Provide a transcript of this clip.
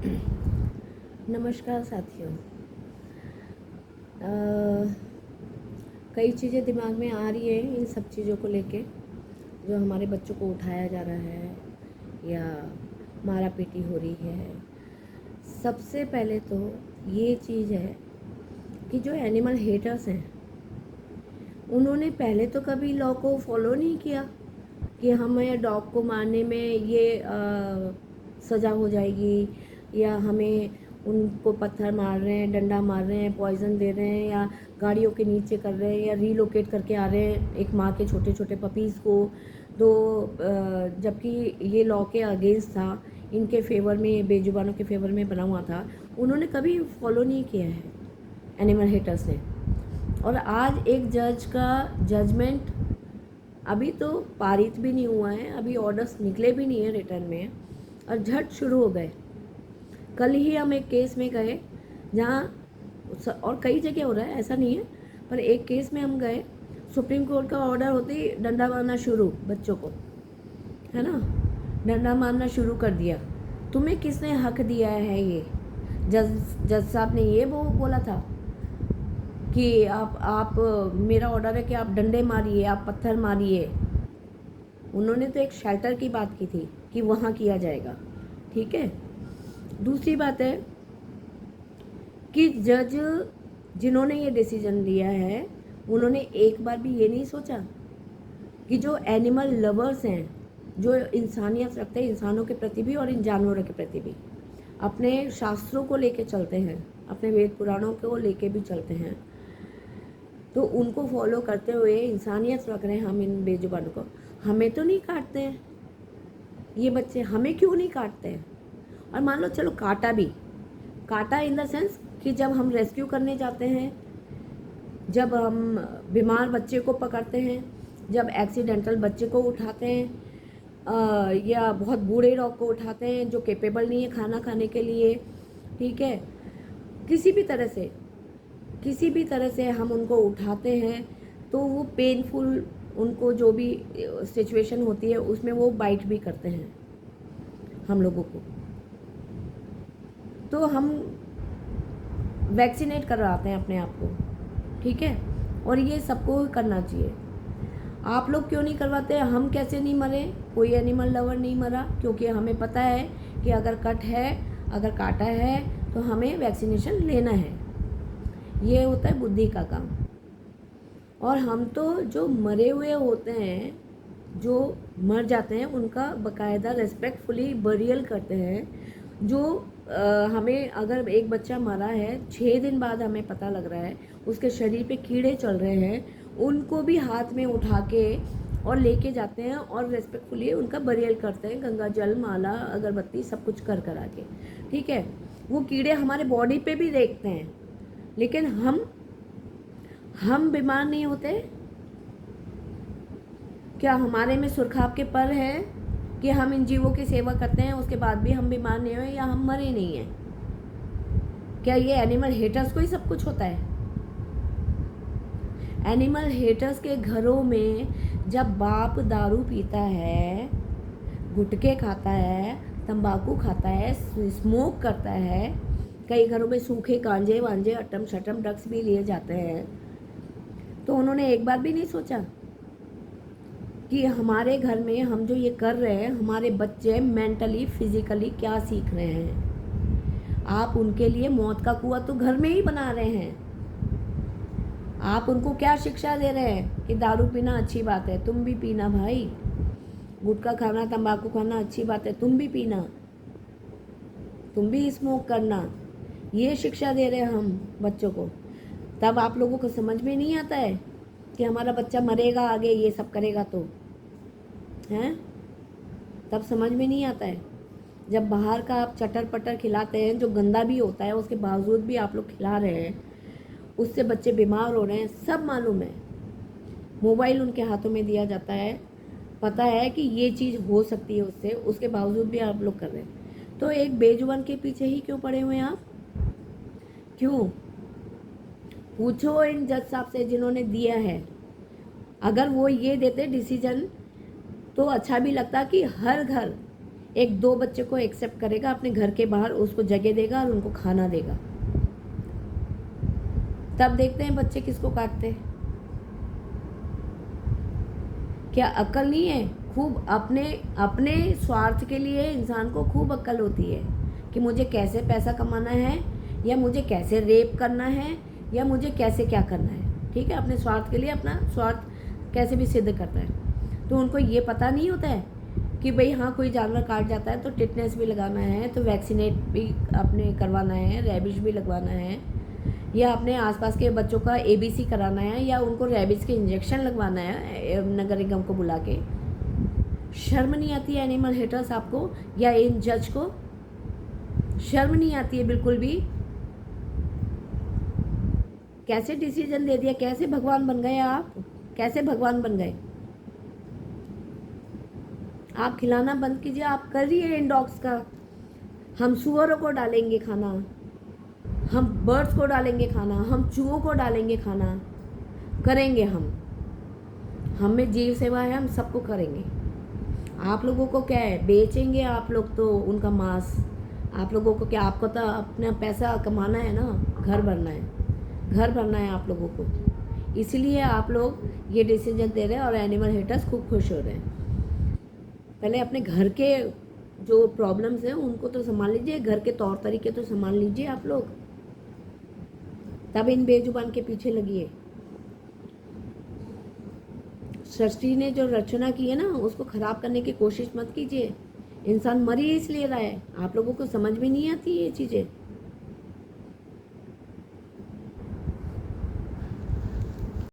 नमस्कार साथियों। कई चीज़ें दिमाग में आ रही हैं इन सब चीज़ों को लेके, जो हमारे बच्चों को उठाया जा रहा है या मारा पीटी हो रही है। सबसे पहले तो ये चीज़ है कि जो एनिमल हेटर्स हैं उन्होंने पहले तो कभी लॉ को फॉलो नहीं किया कि हमें डॉग को मारने में ये सज़ा हो जाएगी, या हमें उनको पत्थर मार रहे हैं, डंडा मार रहे हैं, पॉइज़न दे रहे हैं, या गाड़ियों के नीचे कर रहे हैं, या रीलोकेट करके आ रहे हैं एक माँ के छोटे छोटे पपीज़ को। तो जबकि ये लॉ के अगेंस्ट था, इनके फेवर में, बेजुबानों के फेवर में बना हुआ था, उन्होंने कभी फॉलो नहीं किया है एनिमल हेटर्स ने। और आज एक जज का जजमेंट अभी तो पारित भी नहीं हुआ है, अभी ऑर्डर्स निकले भी नहीं है रिटर्न में, और झट शुरू हो गए। कल ही हम एक केस में गए जहाँ, और कई जगह हो रहा है, ऐसा नहीं है, पर एक केस में हम गए, सुप्रीम कोर्ट का ऑर्डर होते ही डंडा मारना शुरू, बच्चों को, है ना, डंडा मारना शुरू कर दिया। तुम्हें किसने हक दिया है? ये जज साहब ने ये वो बोला था कि आप मेरा ऑर्डर है कि आप डंडे मारिए, आप पत्थर मारिए। उन्होंने तो एक शेल्टर की बात की थी कि वहाँ किया जाएगा, ठीक है। दूसरी बात है कि जज जिन्होंने ये डिसीजन लिया है, उन्होंने एक बार भी ये नहीं सोचा कि जो एनिमल लवर्स हैं, जो इंसानियत रखते हैं इंसानों के प्रति भी और इन जानवरों के प्रति भी, अपने शास्त्रों को लेके चलते हैं, अपने वेद पुराणों को लेके भी चलते हैं, तो उनको फॉलो करते हुए इंसानियत रख रहे हैं हम इन बेजुबानों को। हमें तो नहीं काटते हैं ये बच्चे, हमें क्यों नहीं काटते हैं? और मान लो चलो काटा भी, काटा इन द सेंस कि जब हम रेस्क्यू करने जाते हैं, जब हम बीमार बच्चे को पकड़ते हैं, जब एक्सीडेंटल बच्चे को उठाते हैं, या बहुत बूढ़े डॉग को उठाते हैं जो कैपेबल नहीं है खाना खाने के लिए, ठीक है, किसी भी तरह से हम उनको उठाते हैं, तो वो पेनफुल, उनको जो भी सिचुएशन होती है उसमें वो बाइट भी करते हैं हम लोगों को। तो हम वैक्सीनेट करवाते हैं अपने आप को, ठीक है, और ये सबको करना चाहिए। आप लोग क्यों नहीं करवाते? हम कैसे नहीं मरे? कोई एनिमल लवर नहीं मरा, क्योंकि हमें पता है कि अगर कट है, अगर काटा है, तो हमें वैक्सीनेशन लेना है। ये होता है बुद्धि का काम। और हम तो जो मरे हुए होते हैं, जो मर जाते हैं, उनका बकायदा रेस्पेक्टफुली बरियल करते हैं। जो हमें अगर एक बच्चा मरा है, 6 दिन बाद हमें पता लग रहा है उसके शरीर पे कीड़े चल रहे हैं, उनको भी हाथ में उठा के और लेके जाते हैं और रेस्पेक्टफुली उनका बरियल करते हैं, गंगा जल, माला, अगरबत्ती, सब कुछ कर करा के, ठीक है। वो कीड़े हमारे बॉडी पे भी देखते हैं, लेकिन हम बीमार नहीं होते। क्या हमारे में सुरखाब के पर है कि हम इन जीवों की सेवा करते हैं, उसके बाद भी हम बीमार नहीं हुए या हम मरे नहीं हैं? क्या ये एनिमल हेटर्स को ही सब कुछ होता है? एनिमल हेटर्स के घरों में जब बाप दारू पीता है, गुटखे खाता है, तंबाकू खाता है, स्मोक करता है, कई घरों में सूखे गांजे वांजे, अटम शटम ड्रग्स भी लिए जाते हैं, तो उन्होंने एक बार भी नहीं सोचा कि हमारे घर में हम जो ये कर रहे हैं, हमारे बच्चे मेंटली फिजिकली क्या सीख रहे हैं? आप उनके लिए मौत का कुआं तो घर में ही बना रहे हैं। आप उनको क्या शिक्षा दे रहे हैं कि दारू पीना अच्छी बात है, तुम भी पीना भाई, गुटखा खाना, तंबाकू खाना अच्छी बात है, तुम भी पीना, तुम भी स्मोक करना, ये शिक्षा दे रहे हैं हम बच्चों को। तब आप लोगों को समझ में नहीं आता है कि हमारा बच्चा मरेगा आगे ये सब करेगा, तो हैं, तब समझ में नहीं आता है। जब बाहर का आप चटर पटर खिलाते हैं, जो गंदा भी होता है, उसके बावजूद भी आप लोग खिला रहे हैं, उससे बच्चे बीमार हो रहे हैं, सब मालूम है। मोबाइल उनके हाथों में दिया जाता है, पता है कि ये चीज़ हो सकती है उससे, उसके बावजूद भी आप लोग कर रहे हैं। तो एक बेजुबान के पीछे ही क्यों पड़े हुए हैं आप? क्यों? पूछो इन जज साहब से जिन्होंने दिया है। अगर वो ये देते डिसीजन तो अच्छा भी लगता कि हर घर एक 2 बच्चे को एक्सेप्ट करेगा अपने घर के बाहर, उसको जगह देगा और उनको खाना देगा। तब देखते हैं बच्चे किसको काटते हैं। क्या अक्ल नहीं है? खूब अपने अपने स्वार्थ के लिए इंसान को खूब अक्ल होती है कि मुझे कैसे पैसा कमाना है, या मुझे कैसे रेप करना है, या मुझे कैसे क्या करना है। ठीक है, अपने स्वार्थ के लिए अपना स्वार्थ कैसे भी सिद्ध करता है। तो उनको ये पता नहीं होता है कि भाई हाँ, कोई जानवर काट जाता है तो टिटनेस भी लगाना है, तो वैक्सीनेट भी अपने करवाना है, रेबिस भी लगवाना है, या अपने आसपास के बच्चों का एबीसी कराना है, या उनको रेबिस के इंजेक्शन लगवाना है नगर निगम को बुला के। शर्म नहीं आती है एनिमल हेटर्स आपको, या इन जज को शर्म नहीं आती है बिल्कुल भी? कैसे डिसीजन दे दिया, कैसे भगवान बन गए आप, कैसे भगवान बन गए? आप खिलाना बंद कीजिए, आप करिए इन डॉग्स का। हम सुअरों को डालेंगे खाना, हम बर्ड्स को डालेंगे खाना, हम चूहों को डालेंगे खाना, करेंगे हम में जीव सेवा है, हम सबको करेंगे। आप लोगों को क्या है, बेचेंगे आप लोग तो उनका मांस। आप लोगों को क्या, आपको तो अपना पैसा कमाना है ना, घर भरना है, घर भरना है आप लोगों को। इसलिए आप लोग ये डिसीजन दे रहे हैं और एनिमल हेटर्स खूब खुश हो रहे हैं। पहले अपने घर के जो प्रॉब्लम्स हैं उनको तो संभाल लीजिए, घर के तौर तरीके तो संभाल लीजिए आप लोग, तब इन बेजुबान के पीछे लगिए। सृष्टि ने जो रचना की है ना, उसको खराब करने की कोशिश मत कीजिए। इंसान मर ही इसलिए रहा है, आप लोगों को समझ में नहीं आती ये चीज़ें।